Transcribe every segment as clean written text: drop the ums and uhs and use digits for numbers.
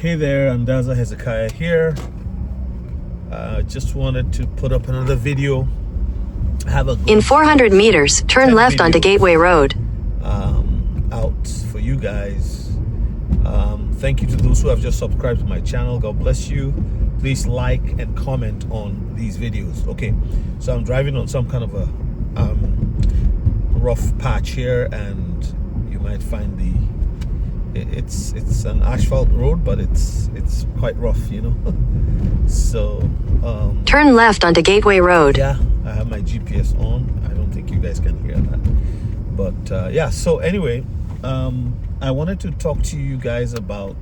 Hey there, Andaza Hezekiah here. Just wanted to put up another video. In 400 meters, turn left onto Gateway Road. Out for you guys. Thank you to those who have just subscribed to my channel. God bless you. Please like and comment on these videos. Okay, so I'm driving on some kind of a rough patch here, and you might find it's an asphalt road, but it's quite rough, you know. So turn left onto Gateway Road. yeah, I have my GPS on. I don't think you guys can hear that, but yeah. So anyway, I wanted to talk to you guys about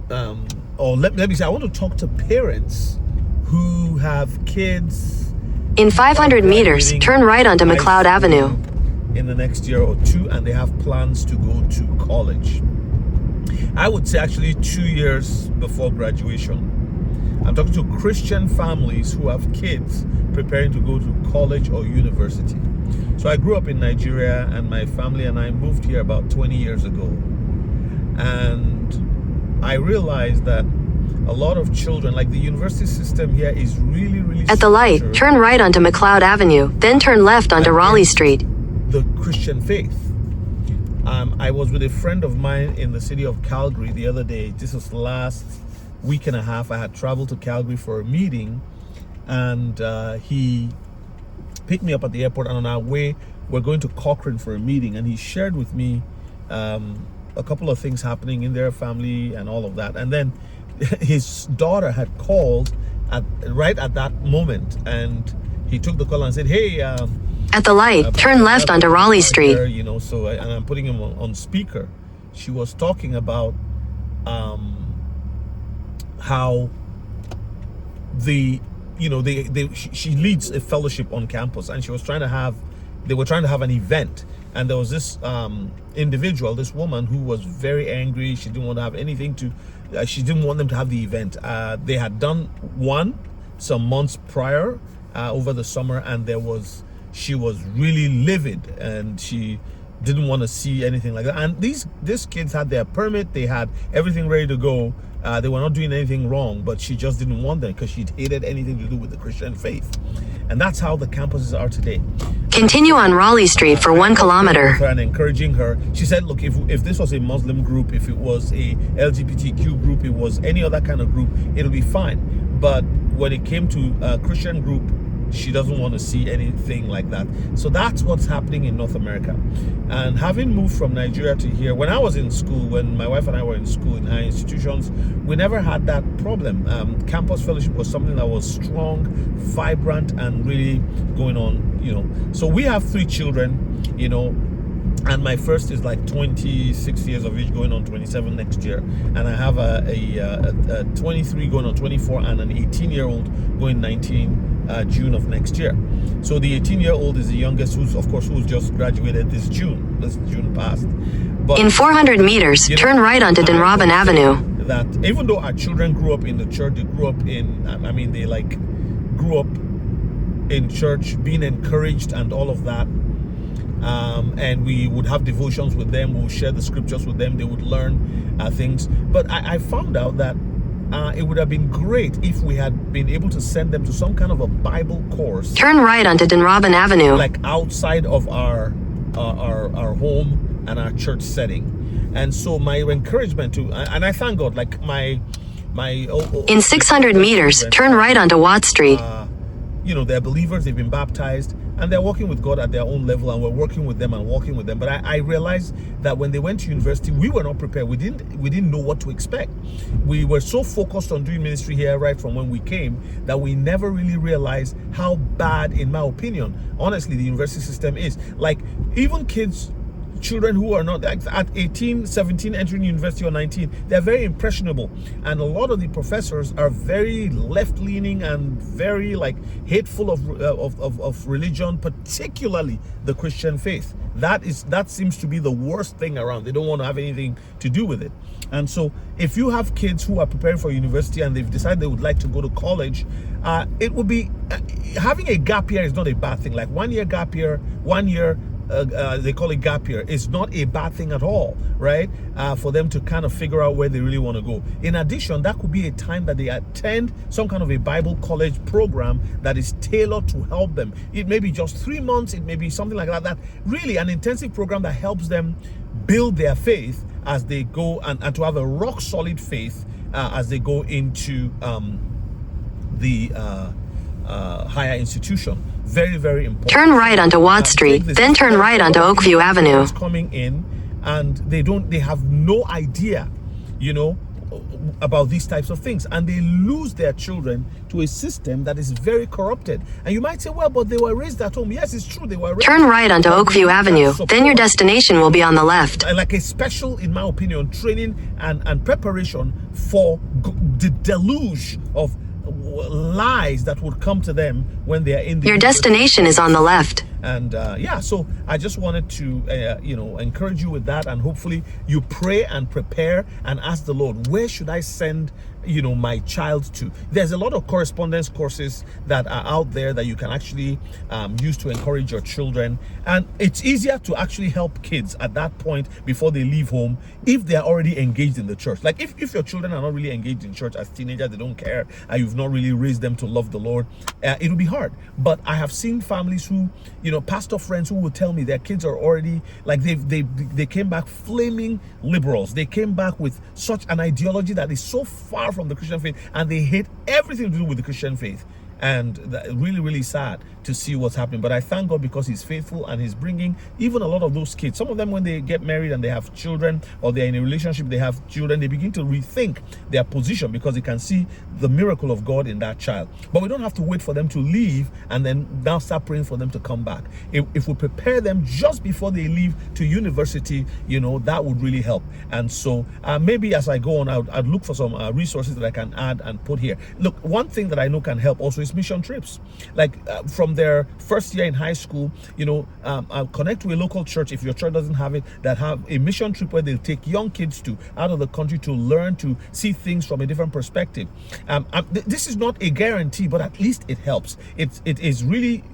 or let me say, I want to talk to parents who have kids. In 500 meters, turn right onto McLeod Avenue. In the next year or two, and they have plans to go to college. I would say actually 2 years before graduation. I'm talking to Christian families who have kids preparing to go to college or university. So I grew up in Nigeria, and my family and I moved here about 20 years ago. And I realized that a lot of children, like the university system here, is really At the light, turn right onto McLeod Avenue, then turn left onto Raleigh Street. The Christian faith. I was with a friend of mine in the city of Calgary the other day. This was last week and a half. I had traveled to Calgary for a meeting, and he picked me up at the airport, and on our way we're going to Cochrane for a meeting, and he shared with me a couple of things happening in their family and all of that. And then his daughter had called right at that moment, and he took the call and said, hey, at the light, turn left onto Raleigh Street. There, you know, so and I'm putting him on speaker. She was talking about how she leads a fellowship on campus, and they were trying to have an event, and there was this individual, this woman, who was very angry. She didn't want to have anything to she didn't want them to have the event. They had done one some months prior over the summer, and she was really livid, and she didn't want to see anything like that. And these kids had their permit, they had everything ready to go. They were not doing anything wrong, but she just didn't want them because she hated anything to do with the Christian faith. And that's how the campuses are today. Continue on Raleigh Street for 1 kilometer. And encouraging her, she said, look, if this was a Muslim group, if it was a LGBTQ group, it was any other kind of group, it'll be fine. But when it came to a Christian group, she doesn't want to see anything like that. So that's what's happening in North America. And having moved from Nigeria to here, when I was in school, when my wife and I were in school in high institutions, we never had that problem. Campus fellowship was something that was strong, vibrant, and really going on, you know. So we have 3 children, you know, and my first is like 26 years of age, going on 27 next year, and I have a 23 going on 24, and an 18-year-old going 19 June of next year. So the 18-year-old is the youngest, who's just graduated this June past. But in 400 meters, turn right onto Dunrobin Avenue. That even though our children grew up in the church, they grew up in, grew up in church, being encouraged and all of that. And we would have devotions with them, we'll share the scriptures with them, they would learn things. But I found out that it would have been great if we had been able to send them to some kind of a Bible course. Turn right onto Dunrobin Avenue. Like outside of our home and our church setting. And so my encouragement to, and I thank God, like in 600 meters, turn right onto Watt Street. You know, they're believers, they've been baptized, and they're walking with God at their own level, and we're working with them and walking with them. But I realized that when they went to university, we were not prepared. We didn't know what to expect. We were so focused on doing ministry here right from when we came that we never really realized how bad, in my opinion, honestly, the university system is. Like, even children who are not at 18, 17, entering university, or 19, they're very impressionable, and a lot of the professors are very left-leaning and very hateful of religion, particularly the Christian faith. That seems to be the worst thing around. They don't want to have anything to do with it. And so if you have kids who are preparing for university and they've decided they would like to go to college, it would be having a gap year is not a bad thing. Like 1 year gap year, 1 year they call it gap year, is not a bad thing at all, right? For them to kind of figure out where they really want to go. In addition, that could be a time that they attend some kind of a Bible college program that is tailored to help them. It may be just 3 months, it may be something like that. That really an intensive program that helps them build their faith as they go, and to have a rock solid faith as they go into the higher institution. Very, very important. Turn right onto Watt Street, then turn right onto Oakview Avenue. Coming in, and they have no idea, you know, about these types of things, and they lose their children to a system that is very corrupted. And you might say, well, but they were raised at home. Yes, it's true, they were raised. Turn right onto Oakview Avenue, then your destination will be on the left. Like a special, in my opinion, training and preparation for the deluge of lies that would come to them when they are in the Your destination is on the left. And yeah, so I just wanted to you know, encourage you with that, and hopefully you pray and prepare and ask the Lord, where should I send, you know, my child to? There's a lot of correspondence courses that are out there that you can actually use to encourage your children, and it's easier to actually help kids at that point before they leave home if they are already engaged in the church. Like if your children are not really engaged in church as teenagers, they don't care, and you've not really raised them to love the Lord, it will be hard. But I have seen families who, you know, pastor friends who will tell me their kids are already like they came back flaming liberals. They came back with such an ideology that is so far from the Christian faith, and they hate everything to do with the Christian faith. And really, really sad to see what's happening. But I thank God because he's faithful, and he's bringing even a lot of those kids. Some of them, when they get married and they have children, or they're in a relationship, they have children, they begin to rethink their position because they can see the miracle of God in that child. But we don't have to wait for them to leave and then now start praying for them to come back. If we prepare them just before they leave to university, you know, that would really help. And so maybe as I go on, I'd look for some resources that I can add and put here. Look, one thing that I know can help also is mission trips. Like from their first year in high school, you know, connect to a local church if your church doesn't have it, that have a mission trip where they'll take young kids to out of the country to learn to see things from a different perspective. This is not a guarantee, but at least it helps. It is really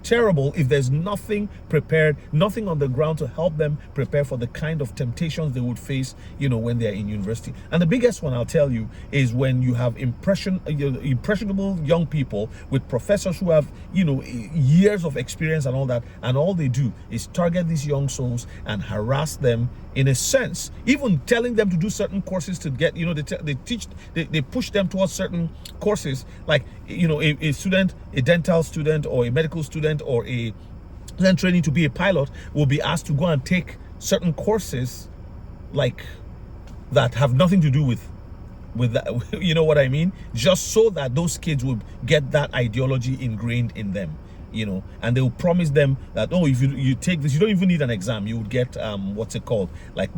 terrible if there's nothing prepared, nothing on the ground to help them prepare for the kind of temptations they would face, you know, when they're in university. And the biggest one, I'll tell you, is when you have impressionable young people with professors who have, you know, years of experience and all that, and all they do is target these young souls and harass them. In a sense, even telling them to do certain courses to get, you know, they push them towards certain courses, like, you know, a student, a dental student or a medical student or a student training to be a pilot will be asked to go and take certain courses like that have nothing to do with that, you know what I mean, just so that those kids would get that ideology ingrained in them. You know, and they will promise them that, oh, if you take this, you don't even need an exam, you would get what's it called, like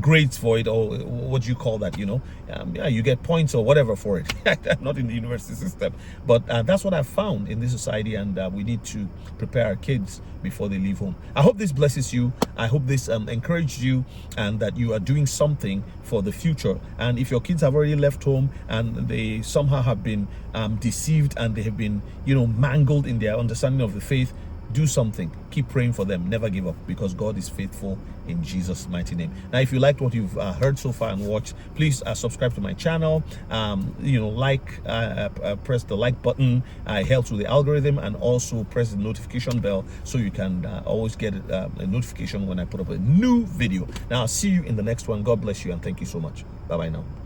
grades for it, or what do you call that, you know, yeah, you get points or whatever for it. Not in the university system, but that's what I've found in this society, and we need to prepare our kids before they leave home. I hope this blesses you. I hope this encouraged you, and that you are doing something for the future. And if your kids have already left home and they somehow have been deceived, and they have been, you know, mangled in their understanding of the faith, do something. Keep praying for them. Never give up, because God is faithful, in Jesus' mighty name. Now, if you liked what you've heard so far and watched, please subscribe to my channel. You know, like, press the like button. It helps with the algorithm, and also press the notification bell so you can always get a notification when I put up a new video. Now, I'll see you in the next one. God bless you, and thank you so much. Bye bye now.